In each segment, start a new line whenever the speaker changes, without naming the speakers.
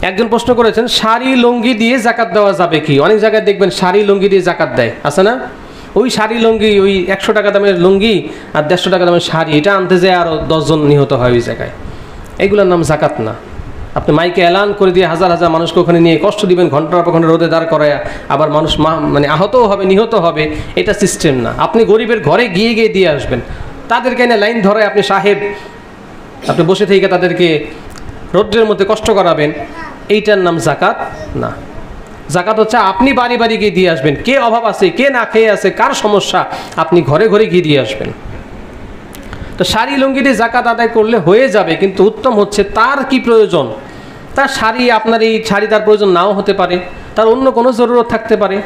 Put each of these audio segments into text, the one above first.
একজন প্রশ্ন করেছেন শাড়ি লুঙ্গি দিয়ে যাকাত দেওয়া যাবে কি? অনেক জায়গায় দেখবেন শাড়ি লুঙ্গি দিয়ে যাকাত দেয়, আছে না? ওই শাড়ি লুঙ্গি, ওই 100 টাকা দামের লুঙ্গি আর 150 টাকা দামের শাড়ি, এটা আনতে যেয়ে আরও 10 জন নিহত হয় ওই জায়গায়। এগুলোর নাম যাকাত না। আপনি মাইকে এলান করে দিয়ে হাজার হাজার মানুষকে ওখানে নিয়ে কষ্ট দিবেন, ঘন্টার পর ঘন্টা রোদে দাঁড় করায়, আবার মানুষ মানে আহতও হবে, নিহত হবে, এটা সিস্টেম না। আপনি গরিবের ঘরে গিয়ে গিয়ে দিয়ে আসবেন, তাদেরকে এনে লাইন ধরে আপনি সাহেব, আপনি বসে থেকে তাদেরকে রৌদ্রের মধ্যে কষ্ট করাবেন, এইটার নাম যাকাত না। যাকাত হচ্ছে আপনি বাড়ি বাড়ি গিয়ে দিয়ে আসবেন। কে অভাব আছে, কে না খেয়ে আছে, কার সমস্যা, আপনি ঘরে ঘরে গিয়ে দিয়ে আসবেন। তো শাড়ি লুঙ্গি দিয়ে যাকাত আদায় করলে হয়ে যাবে, কিন্তু উত্তম হচ্ছে তার কি প্রয়োজন। তার শাড়ি, আপনার এই শাড়ি তার প্রয়োজন নাও হতে পারে, তার অন্য কোনো জরুরত থাকতে পারে।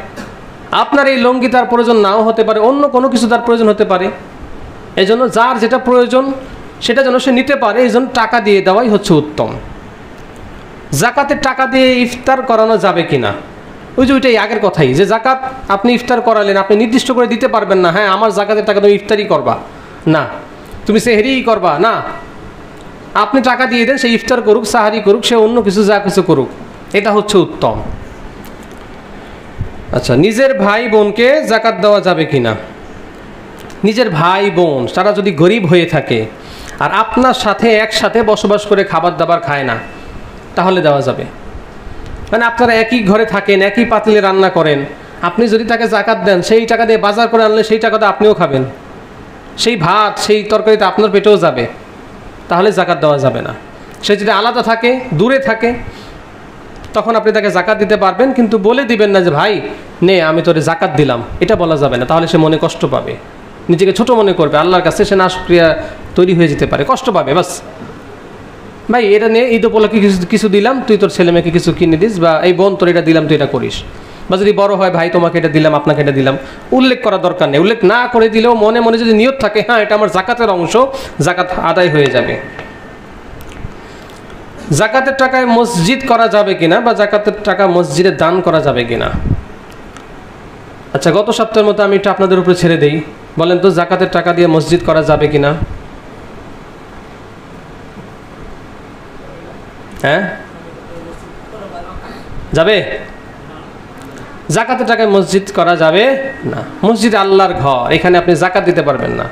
আপনার এই লুঙ্গি তার প্রয়োজন নাও হতে পারে, অন্য কোনো কিছু তার প্রয়োজন হতে পারে। এই জন্য যার যেটা প্রয়োজন সেটা যেন সে নিতে পারে, এই জন্য টাকা দিয়ে দেওয়াই হচ্ছে উত্তম। যাকাতের টাকা দিয়ে ইফতার করানো যাবে কিনা, ওই যে ওইটাই আগের কথাই, যে যাকাত আপনি ইফতার করালেন, আপনি নির্দিষ্ট করে দিতে পারবেন না, হ্যাঁ আমার যাকাতের টাকা তুমি ইফতারই করবা না, তুমি সেহরিই করবা না। আপনি টাকা দিয়ে দেন, সে ইফতার করুক, সাহারি করুক, সে অন্য কিছু যা কিছু করুক, এটা হচ্ছে উত্তম। আচ্ছা, নিজের ভাই বোনকে যাকাত দেওয়া যাবে কিনা? নিজের ভাই বোন তারা যদি গরিব হয়ে থাকে আর আপনার সাথে একসাথে বসবাস করে খাবার দাবার খায় না, তাহলে দেওয়া যাবে। মানে আপনারা একই ঘরে থাকেন, একই পাতিলে রান্না করেন, আপনি যদি তাকে যাকাত দেন, সেই টাকা দিয়ে বাজার করে আনলে সেই টাকাতে আপনিও খাবেন, সেই ভাত সেই তরকারিতে আপনার পেটেও যাবে, তাহলে যাকাত দেওয়া যাবে না। সে যদি আলাদা থাকে, দূরে থাকে, তখন আপনি তাকে যাকাত দিতে পারবেন, কিন্তু বলে দিবেন না যে ভাই নে আমি তোরে যাকাত দিলাম, এটা বলা যাবে না। তাহলে সে মনে কষ্ট পাবে, নিজেকে ছোট মনে করবে, আল্লাহর কাছে সে নাশকরিয়া তৈরি হয়ে যেতে পারে, কষ্ট পাবে। বাস ভাই এটা নিয়ে ঈদ উপলক্ষে কিছু দিলাম, তুই তোর ছেলে মেয়েকে কিছু কিনে দিস, বা এই বোন তোর এটা দিলাম তুই এটা করিস। বা যদি বড় হয়, ভাই তোমাকে এটা দিলাম, আপনাকে এটা দিলাম, উল্লেখ করার দরকার নেই। উল্লেখ না করে দিলেও মনে মনে যদি নিয়ত থাকে, হ্যাঁ এটা আমার যাকাতের অংশ, যাকাত আদায় হয়ে যাবে। যাকাতের টাকায় মসজিদ করা যাবে কিনা, বা যাকাতের টাকা মসজিদে দান করা যাবে কিনা? আচ্ছা, গত সপ্তাহের মতো আমি এটা আপনাদের উপরে ছেড়ে দেই, বলেন তো যাকাতের টাকা দিয়ে মসজিদ করা যাবে কিনা? হ্যাঁ যাবে? যাকাতের টাকায় মসজিদ করা যাবে না। মসজিদ আল্লাহর ঘর, এখানে আপনি যাকাত দিতে পারবেন না।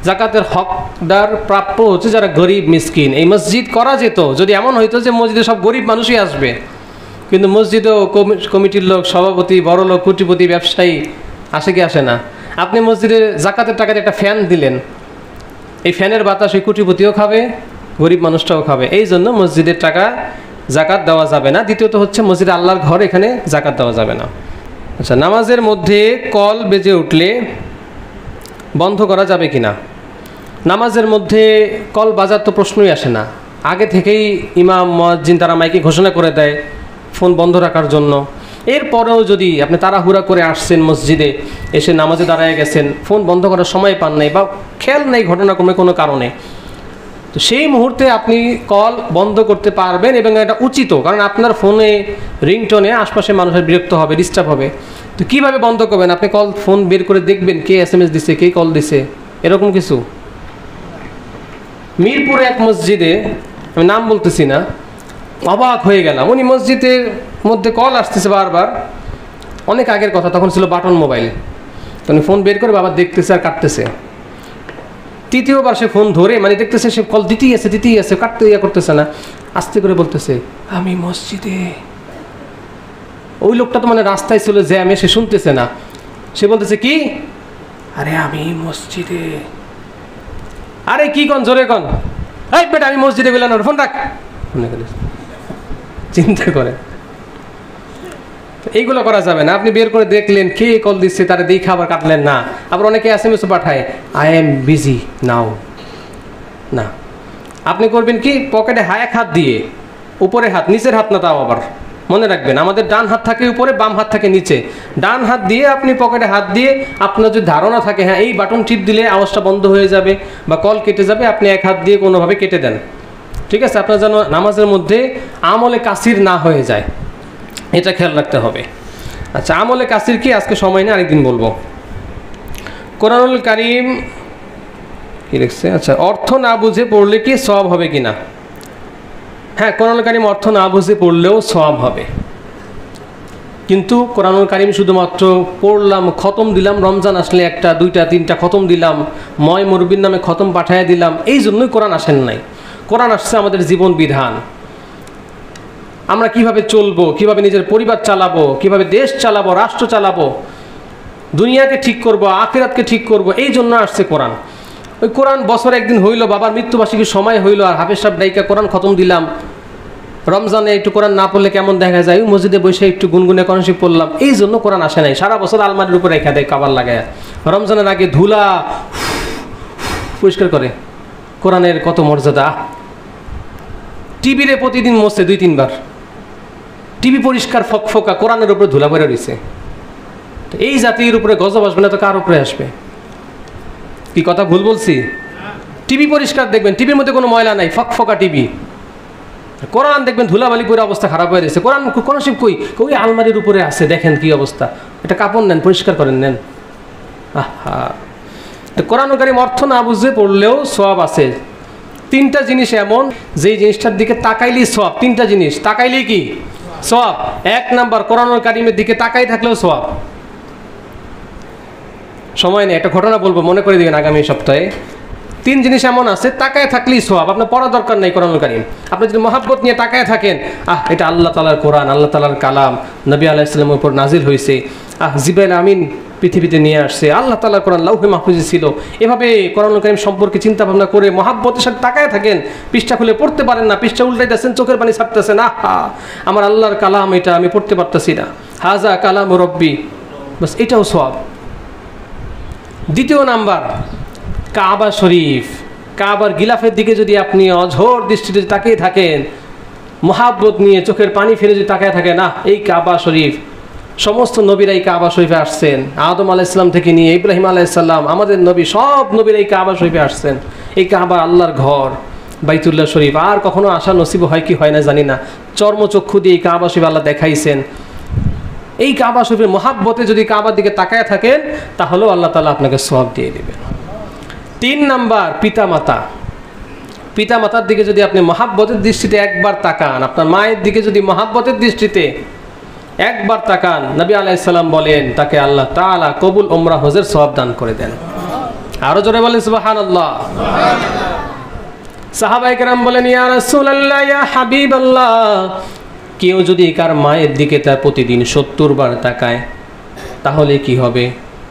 যাকাতের হকদার প্রাপ্য হচ্ছে যারা গরিব মিসকিন। এই মসজিদ করা যেত যদি এমন হইতো যে মসজিদে সব গরিব মানুষই আসবে, কিন্তু মসজিদেও কমিটির লোক, সভাপতি, বড় লোক, কোটিপতি, ব্যবসায়ী আসে কি আসে না? আপনি মসজিদে যাকাতের টাকাতে একটা ফ্যান দিলেন, এই ফ্যানের বাতাস ওই কোটিপতিও খাবে, গরিব মানুষটাও খাবে। এই জন্য মসজিদের টাকা যাকাত দেওয়া যাবে না। দ্বিতীয়ত হচ্ছে মসজিদে আল্লাহর ঘর, এখানে যাকাত দেওয়া যাবে না। আচ্ছা, নামাজের মধ্যে কল বেজে উঠলে বন্ধ করা যাবে কিনা? নামাজের মধ্যে কল বাজার তো প্রশ্নই আসে না। আগে থেকেই ইমাম মুয়াজ্জিন তারা মাইকে ঘোষণা করে দেয় ফোন বন্ধ রাখার জন্য। এরপরেও যদি আপনি তাড়াহুড়া করে আসছেন মসজিদে, এসে নামাজে দাঁড়ায় গেছেন, ফোন বন্ধ করার সময় পান নাই বা খেয়াল নেই ঘটনাক্রমে কোনো কারণে, তো সেই মুহূর্তে আপনি কল বন্ধ করতে পারবেন, এবং এটা উচিত, কারণ আপনার ফোনে রিংটোনে আশপাশে মানুষের বিরক্ত হবে, ডিস্টার্ব হবে। তো কীভাবে বন্ধ করবেন? আপনি ফোন বের করে দেখবেন কে SMS দিছে, কে কল দিছে, এরকম কিছু। মিরপুরে এক মসজিদে, আমি নাম বলতেছি না, অবাক হয়ে গেলাম। উনি মসজিদের মধ্যে কল আসতেছে বারবার, অনেক আগের কথা, তখন ছিল বাটন মোবাইল। তো উনি ফোন বের করে বাবা দেখতেছে আর কাটতেছে। তৃতীয়বার সে ফোন ধরে মানে দেখতেছে সে কল দিতেই আছে, কাটতে করতেছে না, আস্তে করে বলতেছে আমি মসজিদে। ওই লোকটা তো মানে রাস্তায় ছিল জ্যামে, সে শুনতেছে না। সে বলতেছে কি, আরে আমি মসজিদে। আরে কি কন, জোরে কন, এই বেটা আমি মসজিদে গেলাম, ফোন রাখ। চিন্তা করে এইগুলো করা যাবে না। আপনি বের করে দেখলেন কে কল দিচ্ছে, তারা দেখে আবার কাটলেন না। আবার অনেকে SMS পাঠায় আই এম বিজি নাও, না। আপনি করবেন কি, পকেটে এক হাত দিয়ে, উপরে হাত, নিচের হাত না, তাও আবার মনে রাখবেন আমাদের ডান হাত থাকে উপরে, বাম হাত থাকে নিচে। ডান হাত দিয়ে আপনি পকেটে হাত দিয়ে, আপনার যদি ধারণা থাকে হ্যাঁ এই বাটন টিপ দিলে আওয়াজটা বন্ধ হয়ে যাবে বা কল কেটে যাবে, আপনি এক হাত দিয়ে কোনোভাবে কেটে দেন, ঠিক আছে? আপনার যেন নামাজের মধ্যে আমলে কাসির না হয়ে যায়, এটা খেয়াল রাখতে হবে। আচ্ছা, আমলে কাসির কি আজকে সময় নেই, আরেকদিন বলবো। কোরআনুল কারীম কি লিখছে? আচ্ছা, অর্থ না বুঝে পড়লে কি সওয়াব হবে কিনা? হ্যাঁ, কোরআনুল কারীম অর্থ না বুঝে পড়লেও সওয়াব হবে, কিন্তু কোরআনুল কারীম শুধুমাত্র পড়লাম, খতম দিলাম, রমজান আসলে একটা দুইটা তিনটা খতম দিলাম, ময় মুরব্বির নামে খতম পাঠাইয়া দিলাম, এই জন্যই কোরআন আসেন নাই। কোরআন আসছে আমাদের জীবন বিধান, আমরা কিভাবে চলবো, কিভাবে নিজের পরিবার চালাবো, কিভাবে দেশ চালাবো, রাষ্ট্র চালাবো, দুনিয়াকে ঠিক করব, আখিরাতকে ঠিক করব, এই জন্য আসছে কোরআন। ওই কোরআন বছরে একদিন হইলো, বাবার মৃত্যুবার্ষিকীর সময় হইলো, আর হাফেজ সাহেব ডাইকা কোরআন খতম দিলাম, রমজানে একটু কোরআন না পড়লে কেমন দেখা যায়, মসজিদে বসে একটু গুনগুনে কোরআন শরীফ পড়লাম, এই জন্য কোরআন আসে নাই। সারা বছর আলমারির উপরে রেখা দেয় কাবার লাগায়, রমজানের আগে ধুলা পরিষ্কার করে। কোরআনের কত মর্যাদা! টিভিরে প্রতিদিন মোছে 2-3 বার, টিভি পরিষ্কার ফকফকা, কোরআনের উপরে ধুলা পড়ে রয়েছে। এই জাতির উপরে গজব আসবে না তো কার উপরে আসবে? কি কথা ভুল বলছি? টিভি পরিষ্কার দেখবেন, টিভির মধ্যে কোনো ময়লা নাই, ফকফকা টিভি। কোরআন দেখবেন ধুলাবালি করে অবস্থা খারাপ হয়ে গেছে। কোরআন শিব কই কই আলমারির উপরে আছে, দেখেন কি অবস্থা। এটা কাপড় নেন, পরিষ্কার করেন, নেন। আহা, কোরআনুল কারীম অর্থ না বুঝে পড়লেও সওয়াব আছে। 3টা জিনিস এমন, যেই জিনিসটার দিকে তাকাইলেই সওয়াব। 3টা জিনিস তাকাইলেই কি সওয়াব। 1 নাম্বার, কোরআনুল কারীমের দিকে তাকাই থাকলেও সওয়াব। সময় নেই, একটা ঘটনা বলবো, মনে করে দিবেন আগামী সপ্তাহে। 3 জিনিস এমন আছে, তাকায় থাকলেই সওয়াব। আপনার পড়ার দরকার নেই কোরআনুল কারীম, আপনি যদি মহাব্বত নিয়ে তাকায় থাকেন, এটা আল্লাহ তাআলার কোরআন, আল্লাহ তাআলার কালাম, নবী আলাইহিস সালামের উপর নাজিল হয়েছে, জিবরাইল আমিন পৃথিবীতে নিয়ে আসছে, আল্লাহ তাআলার কোরআন লাউহে মাহফুজে ছিল, এভাবে কোরআনুল কারীম সম্পর্কে চিন্তা ভাবনা করে মহাব্বতের সাথে তাকায় থাকেন, পৃষ্ঠা খুলে পড়তে পারেন না, পৃষ্ঠা উল্টাইতেছেন, চোখের পানি ছাড়তেছেন, আমার আল্লাহর কালাম, এটা আমি পড়তে পারতেছি না, হাজা কালাম রব্বি, বাস এটাও সওয়াব। 2 নাম্বার, কাবা শরীফ, কাবার গিলাফের দিকে যদি আপনি অঝোর দৃষ্টিতে তাকিয়ে থাকেন, মহাব্বত নিয়ে চোখের পানি ফেলে যদি তাকিয়ে থাকেন, এই কাবা শরীফ, সমস্ত নবীরাই কাবা শরীফে আসছেন, আদম আলাইহিস সালাম থেকে নিয়ে ইব্রাহিম আলাইহিস সালাম, আমাদের নবী, সব নবীরাই কাবা শরীফে আসছেন। এই কাবা আল্লাহর ঘর, বাইতুল্লাহ শরীফ, আর কখনো আসা নসিব হয় কি হয় না জানি না, চর্মচক্ষু দিয়ে এই কাবা শরীফ আল্লাহ দেখাইছেন। এই কাবা শরীফের মহাব্বতে যদি কাবার দিকে তাকায় থাকেন, তাহলেও আল্লাহ তাআলা আপনাকে সওয়াব দিয়ে দিবেন। 3 নাম্বার, পিতামাতা। পিতামাতার দিকে যদি আপনি মহাব্বতের দৃষ্টিতে একবার তাকান, আপনার মায়ের দিকে যদি মহাব্বতের দৃষ্টিতে একবার তাকান, নবী আলাইহিস সালাম বলেন তাকে আল্লাহ তাআলা কবুল উমরা হজের সওয়াব দান করে দেন। আরো জোরে বলেন সুবহানাল্লাহ। সাহাবায়ে কেরাম বলেন, ইয়া রাসূলুল্লাহ, ইয়া হাবিবাল্লাহ, কেউ যদি কার মায়ের দিকে তার প্রতিদিন 70 বার তাকায়, তাহলে কি হবে?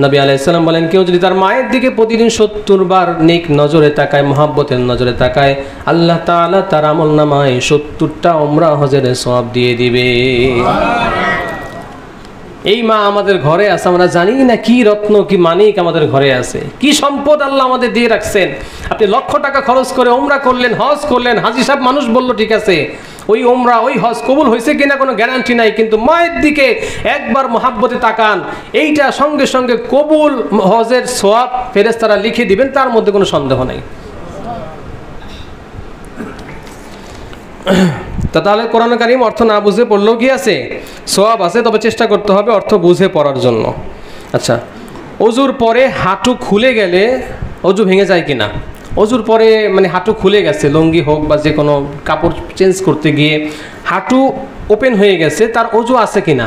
নবী আলাইহিস সালাম বলেন, কেউ যদি তার মায়ের দিকে প্রতিদিন 70 বার নেক নজরে তাকায়, মহাব্বতের নজরে তাকায়, আল্লাহ তাআলা তার আমলনামায় 70টা উমরা হজের সওয়াব দিয়ে দিবে। এই মা আমাদের ঘরে আছে, আমরা জানি না কি রত্ন, কি মানিক আমাদের ঘরে আছে, কি সম্পদ আল্লাহ আমাদের দিয়ে রাখছেন। আপনি লক্ষ টাকা খরচ করে উমরা করলেন, হজ করলেন, হাজী সাহেব মানুষ বলল ঠিক আছে, ওই উমরা ওই হজ কবুল হয়েছে কিনা কোনো গ্যারান্টি নাই, কিন্তু মায়ের দিকে একবার মহাব্বতে তাকান, এইটা সঙ্গে সঙ্গে কবুল হজের সওয়াব ফেরেশতারা লিখে দিবেন, তার মধ্যে কোনো সন্দেহ নাই। তাহলে কোরআনুল কারীম অর্থ না বুঝে পড়লেও কি আছে? সওয়াব আছে, তবে চেষ্টা করতে হবে অর্থ বুঝে পড়ার জন্য। আচ্ছা, অজুর পরে হাঁটু খুলে গেলে অজু ভেঙে যায় কিনা? অজুর পরে মানে হাঁটু খুলে গেছে, লুঙ্গি হোক বা যে কোনো কাপড় চেঞ্জ করতে গিয়ে হাঁটু ওপেন হয়ে গেছে, তার অজু আছে কিনা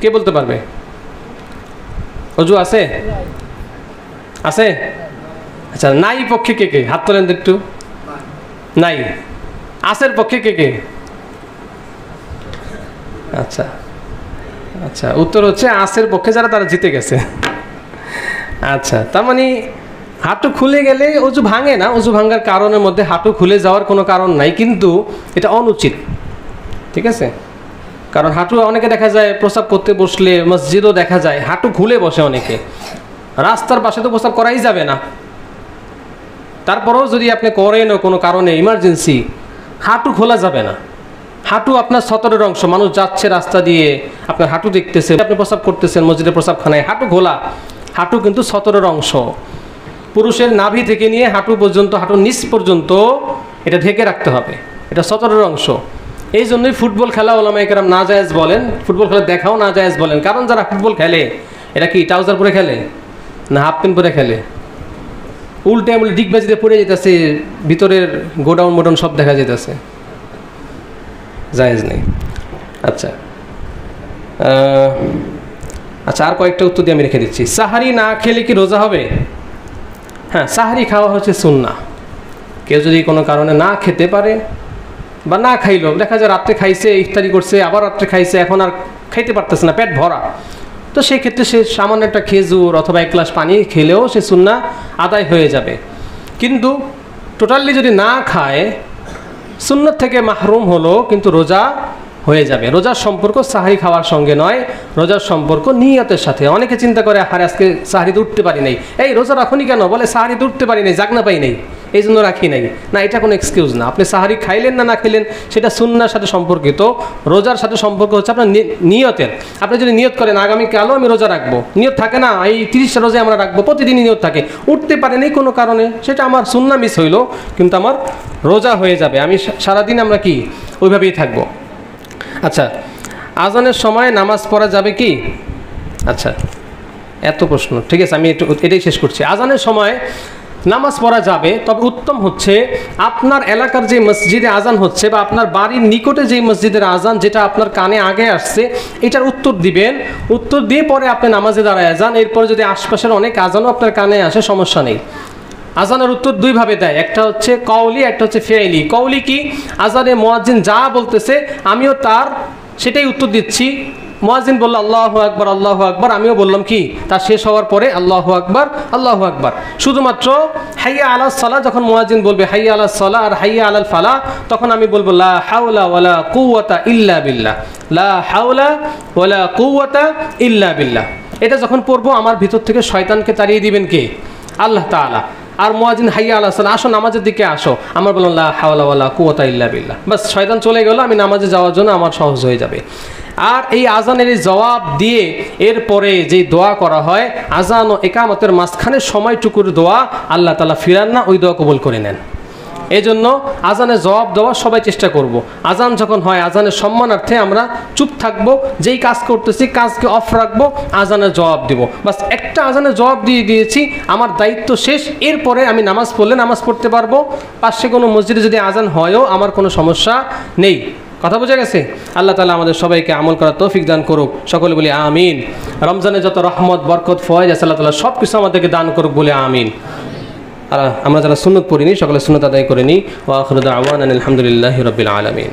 কে বলতে পারবে? অজু আছে? আছে? আচ্ছা, নাই পক্ষে কে কে হাত তোলেন একটু। নাই। আসের পক্ষে কে কে? আচ্ছা আচ্ছা, উত্তর হচ্ছে আসের পক্ষে যারা, তারা জিতে গেছে। আচ্ছা, তার মানে হাঁটু খুলে গেলে অজু ভাঙে না, অজু ভাঙার কারণের মধ্যে হাঁটু খুলে যাওয়ার কোনো কারণ নাই, কিন্তু এটা অনুচিত, ঠিক আছে? কারণ হাঁটু অনেকে দেখা যায় প্রস্রাব করতে বসলে, মসজিদও দেখা যায় হাঁটু খুলে বসে অনেকে, রাস্তার পাশে তো প্রস্রাব করাই যাবে না, তারপরেও যদি আপনি করেন কোনো কারণে ইমার্জেন্সি, হাঁটু খোলা যাবে না। হাঁটু আপনার সতরের অংশ, মানুষ যাচ্ছে রাস্তা দিয়ে, আপনার হাঁটু দেখতেছে, আপনি প্রস্রাব করতেছেন মসজিদে প্রস্রাবখানায়, হাঁটু খোলা, হাঁটু কিন্তু সতরের অংশ, পুরুষের নাভি থেকে নিয়ে হাঁটু পর্যন্ত, হাঁটুর নিচ পর্যন্ত এটা ঢেকে রাখতে হবে, এটা সতরের অংশ। এই জন্যই ফুটবল খেলা ওলামায়ে কেরাম নাজায়েজ বলেন, ফুটবল খেলা দেখাও নাজায়েজ বলেন। কারণ যারা ফুটবল খেলে, এটা কি ট্রাউজার পরে খেলে না হাফ প্যান্ট পরে খেলে? উল্টে আমলে ডিগবাজিতে পড়ে যেতেছে, ভিতরের গোডাউন মোডাউন সব দেখা যেতেছে। জায়েজ নেই। আচ্ছা আচ্ছা, আর কয়েকটা উত্তর দিয়ে আমি রেখে দিচ্ছি। সাহারি না খেলে কি রোজা হবে? হ্যাঁ, সাহারি খাওয়া হচ্ছে সুন্নাহ। কেউ যদি কোনো কারণে না খেতে পারে বা না খাইলো, দেখা যায় রাত্রে খাইছে, ইফতারি করছে, আবার রাত্রে খাইছে, এখন আর খাইতে পারতেছে না, পেট ভরা, তো সেই ক্ষেত্রে সে সামান্য একটা খেজুর অথবা 1 গ্লাস পানি খেলেও সে সুন্নাহ আদায় হয়ে যাবে। কিন্তু টোটালি যদি না খায়, সুন্নাত থেকে মাহরুম হলো, কিন্তু রোজা হয়ে যাবে। রোজার সম্পর্ক সাহারি খাওয়ার সঙ্গে নয়, রোজার সম্পর্ক নিয়তের সাথে। অনেকে চিন্তা করে, আরে আজকে সাহারিতে উঠতে পারি নাই, এই রোজা রাখুনি কেন? বলে সাহারিতে উঠতে পারি নাই, জাগনা পাই নাই, এই জন্য রাখি নাই। না, এটা কোনো এক্সকিউজ না। আপনি সাহারি খাইলেন না খেলেন, সেটা সুন্নাহর সাথে সম্পর্কিত। রোজার সাথে সম্পর্ক হচ্ছে আপনার নিয়তের। আপনি যদি নিয়ত করেন আগামীকালও আমি রোজা রাখবো, নিয়ত থাকে না এই 30টা রোজা আমরা রাখবো, প্রতিদিনই নিয়ত থাকে, উঠতে পারেন এই কোনো কারণে, সেটা আমার সুন্নাহ মিস হইলো, কিন্তু আমার রোজা হয়ে যাবে। আমি সারাদিন আমরা কি ওইভাবেই থাকবো। আচ্ছা, আজানের সময় নামাজ পড়া যাবে কি? আচ্ছা, এত প্রশ্ন, ঠিক আছে, আমি এটাই শেষ করছি। আজানের সময় নামাজ পড়া যাবে, তবে উত্তম হচ্ছে আপনার এলাকার যে মসজিদে আজান হচ্ছে বা আপনার বাড়ির নিকটে যে মসজিদের আজান, যেটা আপনার কানে আগে আসছে, এটার উত্তর দিবেন। উত্তর দিয়ে পরে আপনি নামাজে দাঁড়ায় যান। এরপরে যদি আশপাশের অনেক আজানও আপনার কানে আসে, সমস্যা নেই। আজানের উত্তর দুইভাবে দেয়, একটা হচ্ছে কওলি, একটা হচ্ছে ফেইলি। কওলি কি? আজানে মুয়াজ্জিন যা বলতেছে আমিও তার সেটাই উত্তর দিচ্ছি। মুয়াজ্জিন বলল আল্লাহু আকবার, আল্লাহু আকবার, আমিও বললাম কি তার শেষ হওয়ার পরে আল্লাহু আকবার, আল্লাহু আকবার। শুধুমাত্র হাইয়া আলাস সালাহ যখন মুয়াজ্জিন বলবে হাইয়া আলাস সালাহ আর হাইয়া আলাল ফালাহ, তখন আমি বলবো লা হাওলা ওয়ালা কুওয়াতা ইল্লা বিল্লাহ, লা হাওলা ওয়ালা কুওয়াতা ইল্লা বিল্লাহ। এটা যখন পড়বো আমার ভিতর থেকে শয়তানকে তাড়িয়ে দিবেন কে? আল্লাহ তাআলা। আর মুয়াজ্জিন হাইয়া আলাস সালাহ, আসো নামাজের দিকে আসো, আমার বললাম লা হাওলা ওয়ালা কুওয়াতা ইল্লা বিল্লাহ, বাস শয়তান চলে গেল, আমি নামাজে যাওয়ার জন্য আমার সহজ হয়ে যাবে। আর এই আজানের জবাব দিয়ে এরপরে যে দোয়া করা হয়, আজান ও একামতের মাঝখানের সময়টুকুর দোয়া আল্লাহ তাআলা ফিরান না, ওই দোয়া কবুল করে নেন। এই জন্য আজানের জবাব দেওয়ার সবাই চেষ্টা করব। আজান যখন হয়, আজানের সম্মানার্থে আমরা চুপ থাকবো, যেই কাজ করতেছি কাজকে অফ রাখবো, আজানের জবাব দিব, বাস একটা আজানের জবাব দিয়ে দিয়েছি, আমার দায়িত্ব শেষ। এরপরে আমি নামাজ পড়লে নামাজ পড়তে পারবো, পাশে কোনো মসজিদে যদি আজান হয়ও আমার কোনো সমস্যা নেই। কথা বোঝা গেছে? আল্লাহ তাআলা আমাদের সবাইকে আমল করার তৌফিক দান করুক, সকলে বলি আমিন। রমজানে যত রহমত, বরকত, ফয়েজ আছে আল্লাহ তাআলা সব কিছু আমাদেরকে দান করুক, বলে আমিন। আর আমরা যারা সুন্নত পড়িনি সকলে সুন্নত আদায় করে নিই। ওয়া আখিরু দাওয়ানা আলহামদুলিল্লাহি রাব্বিল আলামিন।